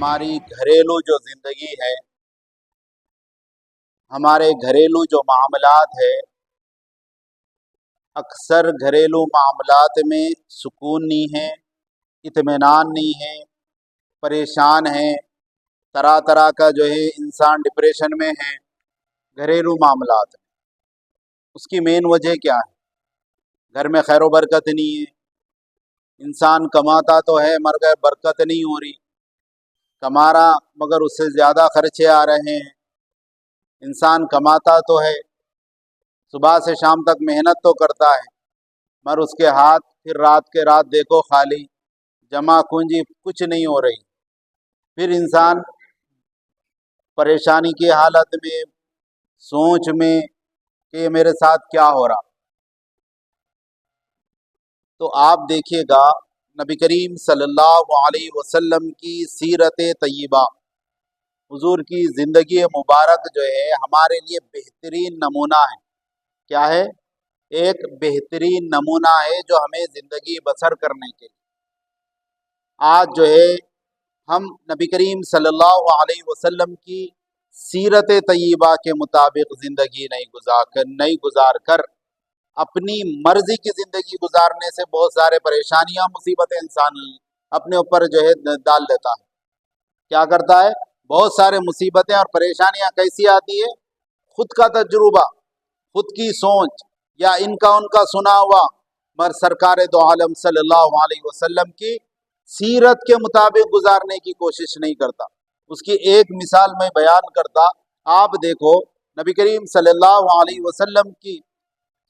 ہماری گھریلو جو زندگی ہے، ہمارے گھریلو جو معاملات ہے، اکثر گھریلو معاملات میں سکون نہیں ہے، اطمینان نہیں ہے، پریشان ہیں، طرح طرح کا جو ہے انسان ڈپریشن میں ہے۔ گھریلو معاملات اس کی مین وجہ کیا ہے؟ گھر میں خیر و برکت نہیں ہے۔ انسان کماتا تو ہے مگر برکت نہیں ہو رہی، کما رہا مگر اس سے زیادہ خرچے آ رہے ہیں۔ انسان کماتا تو ہے، صبح سے شام تک محنت تو کرتا ہے، مگر اس کے ہاتھ پھر رات کے رات دیکھو خالی، جمع کنجی کچھ نہیں ہو رہی۔ پھر انسان پریشانی کی حالت میں، سوچ میں کہ میرے ساتھ کیا ہو رہا۔ تو آپ دیکھیے گا نبی کریم صلی اللہ علیہ وسلم کی سیرت طیبہ، حضور کی زندگی مبارک جو ہے ہمارے لیے بہترین نمونہ ہے۔ کیا ہے؟ ایک بہترین نمونہ ہے جو ہمیں زندگی بسر کرنے کے لیے۔ آج جو ہے ہم نبی کریم صلی اللہ علیہ وسلم کی سیرت طیبہ کے مطابق زندگی نہیں گزار کر اپنی مرضی کی زندگی گزارنے سے بہت سارے پریشانیاں مصیبتیں انسان اپنے اوپر جو ہے ڈال لیتا ہے۔ کیا کرتا ہے؟ بہت سارے مصیبتیں اور پریشانیاں کیسی آتی ہے؟ خود کا تجربہ، خود کی سوچ یا ان کا سنا ہوا، مگر سرکار دو عالم صلی اللہ علیہ وسلم کی سیرت کے مطابق گزارنے کی کوشش نہیں کرتا۔ اس کی ایک مثال میں بیان کرتا، آپ دیکھو نبی کریم صلی اللہ علیہ وسلم کی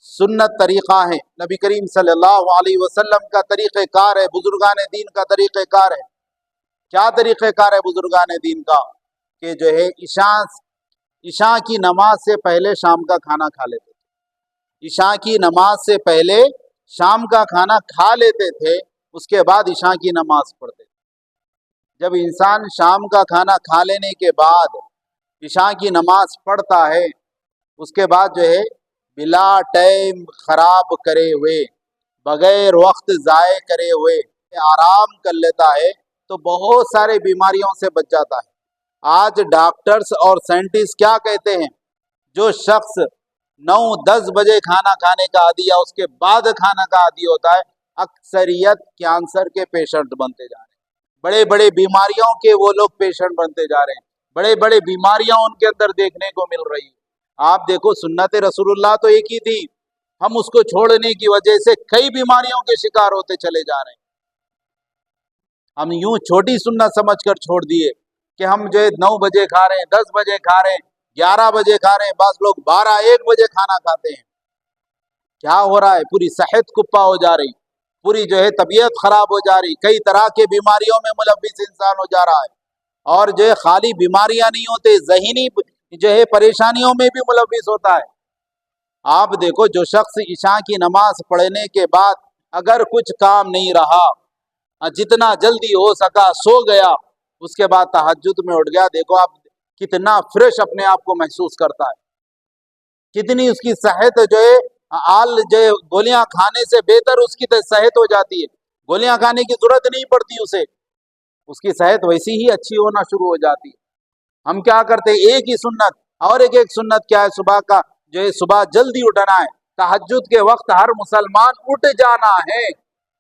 سنت طریقہ ہے، نبی کریم صلی اللہ علیہ وسلم کا طریقہ کار ہے، بزرگان دین کا طریقہ کار ہے۔ کیا طریقہ کار ہے بزرگان دین کا؟ کہ جو ہے عشاء کی نماز سے پہلے شام کا کھانا کھا لیتے تھے۔ عشاء کی نماز سے پہلے شام کا کھانا کھا لیتے تھے، اس کے بعد عشاء کی نماز پڑھتے تھے۔ جب انسان شام کا کھانا کھا لینے کے بعد عشاء کی نماز پڑھتا ہے، اس کے بعد جو ہے بلا ٹائم خراب کرے ہوئے، بغیر وقت ضائع کرے ہوئے آرام کر لیتا ہے تو بہت سارے بیماریوں سے بچ جاتا ہے۔ آج ڈاکٹرز اور سائنٹسٹ کیا کہتے ہیں؟ جو شخص 9-10 بجے کھانا کھانے کا عادی یا اس کے بعد کھانا کا عادی ہوتا ہے، اکثریت کینسر کے پیشنٹ بنتے جا رہے ہیں، بڑے بڑے بیماریوں کے وہ لوگ پیشنٹ بنتے جا رہے ہیں، بڑے بڑے بیماریاں ان کے اندر دیکھنے کو مل رہی ہیں۔ آپ دیکھو سنت رسول اللہ تو ایک ہی تھی، ہم اس کو چھوڑنے کی وجہ سے کئی بیماریوں کے شکار ہوتے چلے جا رہے ہیں۔ ہم یوں چھوٹی سنت سمجھ کر چھوڑ دیے کہ ہم جو 9 بجے کھا رہے ہیں، 10 بجے کھا رہے ہیں، 11 بجے کھا رہے ہیں، بعض لوگ 12-1 بجے کھانا کھاتے ہیں۔ کیا ہو رہا ہے؟ پوری صحت کپا ہو جا رہی، پوری جو ہے طبیعت خراب ہو جا رہی، کئی طرح کے بیماریوں میں ملوث انسان ہو جا رہا ہے۔ اور جو ہے خالی بیماریاں نہیں ہوتے، ذہنی جو ہے پریشانیوں میں بھی ملوث ہوتا ہے۔ آپ دیکھو جو شخص عشاء کی نماز پڑھنے کے بعد اگر کچھ کام نہیں رہا، جتنا جلدی ہو سکا سو گیا، اس کے بعد تہجد میں اٹھ گیا، دیکھو آپ کتنا فریش اپنے آپ کو محسوس کرتا ہے، کتنی اس کی صحت جو ہے گولیاں کھانے سے بہتر اس کی صحت ہو جاتی ہے، گولیاں کھانے کی ضرورت نہیں پڑتی اسے، اس کی صحت ویسی ہی اچھی ہونا شروع ہو جاتی ہے۔ ہم کیا کرتے ہیں؟ ایک ہی سنت، اور ایک سنت کیا ہے؟ صبح کا جو ہے صبح جلدی اٹھنا ہے، تہجد کے وقت ہر مسلمان اٹھ جانا ہے،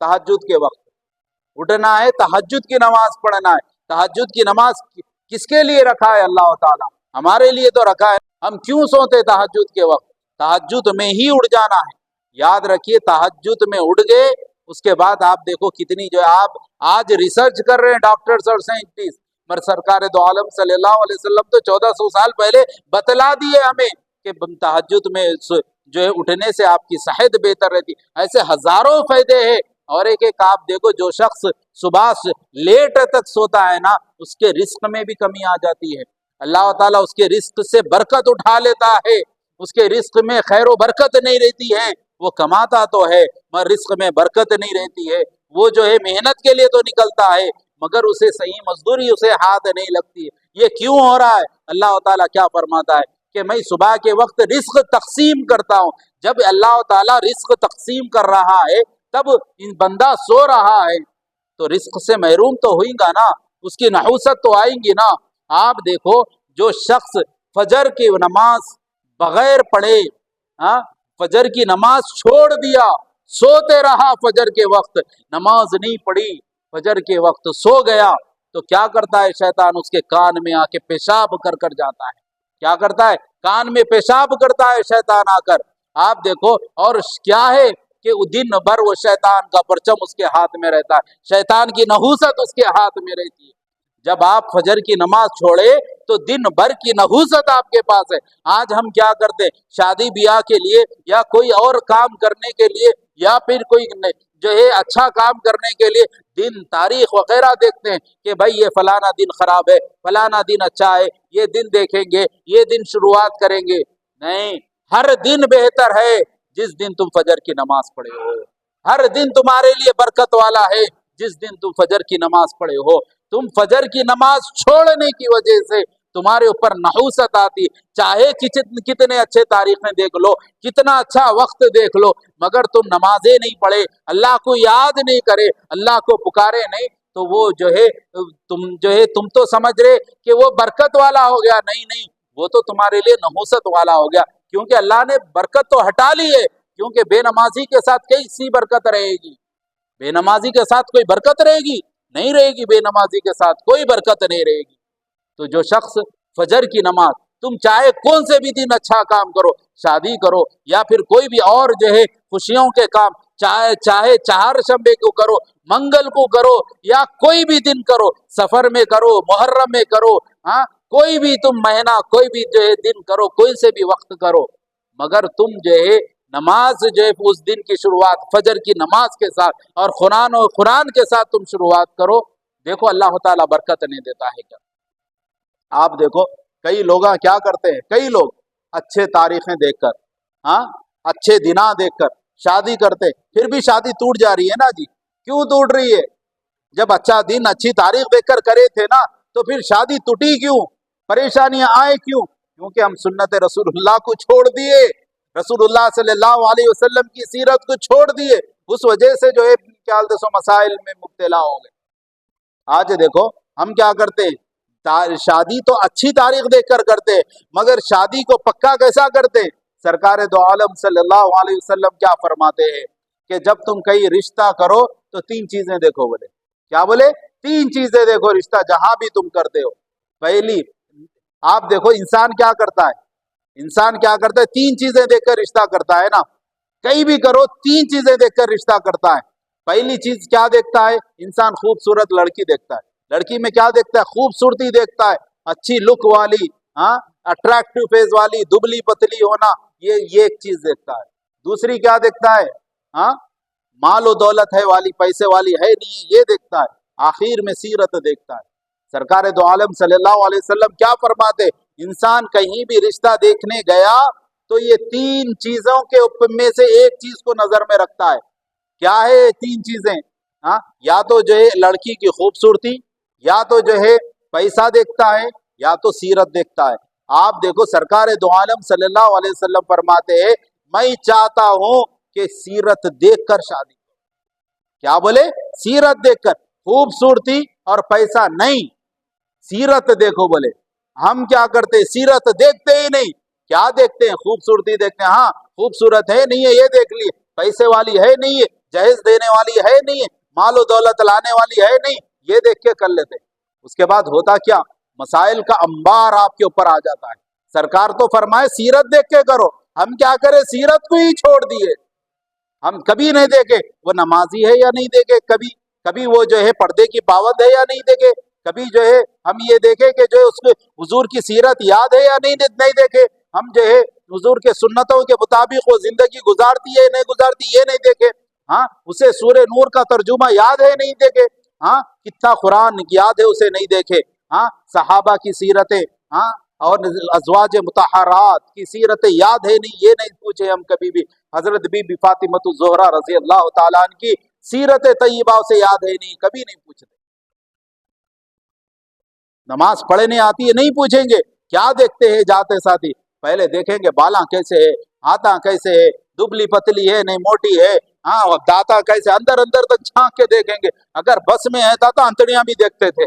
تہجد کے وقت اٹھنا ہے، تہجد کی نماز پڑھنا ہے۔ تہجد کی نماز کس کے لیے رکھا ہے اللہ تعالیٰ؟ ہمارے لیے تو رکھا ہے۔ ہم کیوں سوتے تہجد کے وقت؟ تہجد میں ہی اٹھ جانا ہے۔ یاد رکھیے تہجد میں اٹھ گئے، اس کے بعد آپ دیکھو کتنی جو ہے آپ آج ریسرچ کر رہے ہیں ڈاکٹرز اور سائنٹسٹ، پر سرکار دو عالم صلی اللہ علیہ وسلم تو 1400 سال پہلے بتلا دیے ہمیں کہ تہجد میں جو ہے اٹھنے سے آپ کی صحت بہتر رہتی۔ ایسے ہزاروں فائدے ہیں۔ اور ایک آپ دیکھو جو شخص صبح لیٹ تک سوتا ہے نا، اس کے رزق میں بھی کمی آ جاتی ہے، اللہ تعالیٰ اس کے رزق سے برکت اٹھا لیتا ہے، اس کے رزق میں خیر و برکت نہیں رہتی ہے، وہ کماتا تو ہے مگر رزق میں برکت نہیں رہتی ہے، وہ جو ہے محنت کے لیے تو نکلتا ہے مگر اسے صحیح مزدوری اسے ہاتھ نہیں لگتی ہے۔ یہ کیوں ہو رہا ہے؟ اللہ تعالیٰ کیا فرماتا ہے کہ میں صبح کے وقت رزق تقسیم کرتا ہوں۔ جب اللہ تعالیٰ رزق تقسیم کر رہا ہے تب بندہ سو رہا ہے تو رزق سے محروم تو ہوئے گا نا، اس کی نحوست تو آئیں گی نا۔ آپ دیکھو جو شخص فجر کی نماز بغیر پڑھے، فجر کی نماز چھوڑ دیا، سوتے رہا، فجر کے وقت نماز نہیں پڑھی، فجر کے وقت سو گیا، تو کیا کرتا ہے شیطان؟ اس کے کان میں آ کے پیشاب کر کر جاتا ہے۔ کیا کرتا ہے؟ کان میں پیشاب کرتا ہے شیطان آ کر۔ آپ دیکھو، اور کیا ہے کہ دن بھر وہ شیطان کا پرچم اس کے ہاتھ میں رہتا ہے، شیطان کی نحوست اس کے ہاتھ میں رہتی ہے۔ جب آپ فجر کی نماز چھوڑے تو دن بھر کی نحوست آپ کے پاس ہے۔ آج ہم کیا کرتے؟ شادی بیاہ کے لیے یا کوئی اور کام کرنے کے لیے یا پھر کوئی جو ہے اچھا کام کرنے کے لیے دن تاریخ وغیرہ دیکھتے ہیں کہ بھائی یہ فلانا دن خراب ہے، فلانا دن اچھا ہے، یہ دن دیکھیں گے، یہ دن شروعات کریں گے۔ نہیں، ہر دن بہتر ہے جس دن تم فجر کی نماز پڑھے ہو۔ ہر دن تمہارے لیے برکت والا ہے جس دن تم فجر کی نماز پڑھے ہو۔ تم فجر کی نماز چھوڑنے کی وجہ سے تمہارے اوپر نحوست آتی، چاہے کتنے اچھے تاریخیں دیکھ لو، کتنا اچھا وقت دیکھ لو، مگر تم نمازیں نہیں پڑھے، اللہ کو یاد نہیں کرے، اللہ کو پکارے نہیں، تو وہ تم تو سمجھ رہے کہ وہ برکت والا ہو گیا۔ نہیں نہیں، وہ تو تمہارے لیے نحوست والا ہو گیا، کیونکہ اللہ نے برکت تو ہٹا لی ہے، کیونکہ بے نمازی کے ساتھ کیسی برکت رہے گی؟ بے نمازی کے ساتھ کوئی برکت رہے گی؟ نہیں رہے گی، بے نمازی کے ساتھ کوئی برکت نہیں رہے گی۔ تو جو شخص فجر کی نماز، تم چاہے کون سے بھی دن اچھا کام کرو، شادی کرو یا پھر کوئی بھی اور جو ہے خوشیوں کے کام، چاہے چہارشنبے کو کرو، منگل کو کرو، یا کوئی بھی دن کرو، سفر میں کرو، محرم میں کرو، کوئی بھی تم مہینہ، کوئی بھی جو ہے دن کرو، کوئی سے بھی وقت کرو، مگر تم جو ہے نماز جو ہے اس دن کی شروعات فجر کی نماز کے ساتھ اور قرآن کے ساتھ تم شروعات کرو، دیکھو اللہ تعالیٰ برکت نہیں دیتا ہے کیا؟ آپ دیکھو کئی لوگ کیا کرتے ہیں، کئی لوگ اچھے تاریخیں دیکھ کر، اچھے دناں دیکھ کر شادی کرتے، پھر بھی شادی ٹوٹ جا رہی ہے نا جی۔ کیوں ٹوٹ رہی ہے؟ جب اچھا دن اچھی تاریخ دیکھ کر کرے تھے نا، تو پھر شادی ٹوٹی کیوں؟ پریشانیاں آئے کیوں؟ کیونکہ ہم سنت رسول اللہ کو چھوڑ دیے، رسول اللہ صلی اللہ علیہ وسلم کی سیرت کو چھوڑ دیے، اس وجہ سے جو ہے مسائل میں مبتلا ہو گئے۔ آج دیکھو ہم کیا کرتے ہیں، شادی تو اچھی تاریخ دیکھ کر کرتے، مگر شادی کو پکا کیسا کرتے؟ سرکار دو عالم صلی اللہ علیہ وسلم کیا فرماتے ہیں کہ جب تم کئی رشتہ کرو تو تین چیزیں دیکھو، بولے کیا؟ بولے تین چیزیں دیکھو رشتہ جہاں بھی تم کرتے ہو۔ پہلی، آپ دیکھو انسان کیا کرتا ہے، انسان کیا کرتا ہے؟ تین چیزیں دیکھ کر رشتہ کرتا ہے نا، کہیں بھی کرو تین چیزیں دیکھ کر رشتہ کرتا ہے۔ پہلی چیز کیا دیکھتا ہے انسان؟ خوبصورت لڑکی دیکھتا ہے۔ لڑکی میں کیا دیکھتا ہے؟ خوبصورتی دیکھتا ہے، اچھی لک والی، اٹریکٹیو فیس والی، دبلی پتلی ہونا، یہ ایک چیز دیکھتا ہے۔ دوسری کیا دیکھتا ہے؟ مال و دولت ہے والی، پیسے والی ہے نہیں، یہ دیکھتا ہے۔ آخر میں سیرت دیکھتا ہے۔ سرکار دو عالم صلی اللہ علیہ وسلم کیا فرماتے؟ انسان کہیں بھی رشتہ دیکھنے گیا تو یہ تین چیزوں کے میں سے ایک چیز کو نظر میں رکھتا ہے۔ کیا ہے یہ تین چیزیں؟ یا تو جو ہے لڑکی کی خوبصورتی، یا تو جو ہے پیسہ دیکھتا ہے، یا تو سیرت دیکھتا ہے۔ آپ دیکھو سرکار دو عالم صلی اللہ علیہ وسلم فرماتے ہیں میں چاہتا ہوں کہ سیرت دیکھ کر شادی کرو۔ کیا بولے؟ سیرت دیکھ کر، خوبصورتی اور پیسہ نہیں، سیرت دیکھو بولے۔ ہم کیا کرتے؟ سیرت دیکھتے ہی نہیں۔ کیا دیکھتے ہیں؟ خوبصورتی دیکھتے ہیں، ہاں خوبصورت ہے نہیں ہے یہ دیکھ لیے، پیسے والی ہے نہیں ہے، جہیز دینے والی ہے نہیں ہے، مال و دولت لانے والی ہے نہیں، یہ دیکھ کے کر لیتے۔ اس کے بعد ہوتا کیا؟ مسائل کا انبار آپ کے اوپر آ جاتا ہے۔ سرکار تو فرمائے سیرت دیکھ کے کرو، ہم کیا کرے؟ سیرت کو ہی چھوڑ دیے۔ ہم کبھی نہیں دیکھے وہ نمازی ہے یا نہیں دیکھے، کبھی وہ جو ہے پردے کی پابند ہے یا نہیں دیکھے، کبھی جو ہے ہم یہ دیکھے کہ جو ہے اس کو حضور کی سیرت یاد ہے یا نہیں دیکھے، ہم جو ہے حضور کے سنتوں کے مطابق وہ زندگی گزارتی ہے نہیں گزارتی یہ نہیں دیکھے، اسے سورہ نور کا ترجمہ یاد ہے نہیں دیکھے، کتنا قرآن یاد ہے اسے نہیں دیکھے، صحابہ کی سیرتیں اور ازواج مطہرات کی سیرتیں یاد ہے نہیں، یہ نہیں پوچھے ہم کبھی بھی۔ حضرت بی بی فاطمہ الزہرا رضی اللہ تعالیٰ عنہ کی سیرت طیبہ سے یاد ہے نہیں، کبھی نہیں پوچھتے۔ نماز پڑھنے آتی ہے نہیں پوچھیں گے، کیا دیکھتے ہیں جاتے ساتھی؟ پہلے دیکھیں گے بالاں کیسے ہے، ہاتھاں کیسے ہے، دبلی پتلی ہے نہیں موٹی ہے، داتا کیسے، اندر تک چھانک کے دیکھیں گے۔ اگر بس میں ہے تو انتڑیاں بھی دیکھتے تھے،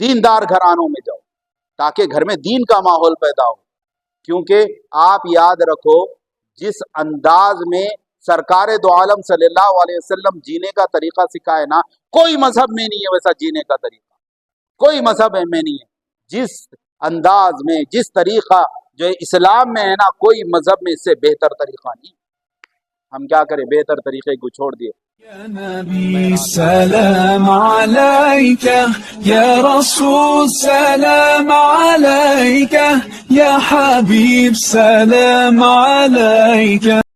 دیندار گھرانوں میں جاؤ تاکہ گھر میں دین کا ماحول پیدا ہو. کیونکہ آپ یاد رکھو جس انداز میں سرکار دو عالم صلی اللہ علیہ وسلم جینے کا طریقہ سکھائے نا، کوئی مذہب میں نہیں ہے ویسا جینے کا طریقہ، کوئی مذہب میں نہیں ہے. جس انداز میں جس طریقہ جو اسلام میں ہے نا، کوئی مذہب میں اس سے بہتر طریقہ نہیں. ہم کیا کریں، بہتر طریقے کو چھوڑ دیے. يا نبي سلام عليك، يا رسول سلام عليك، يا حبيب سلام عليك.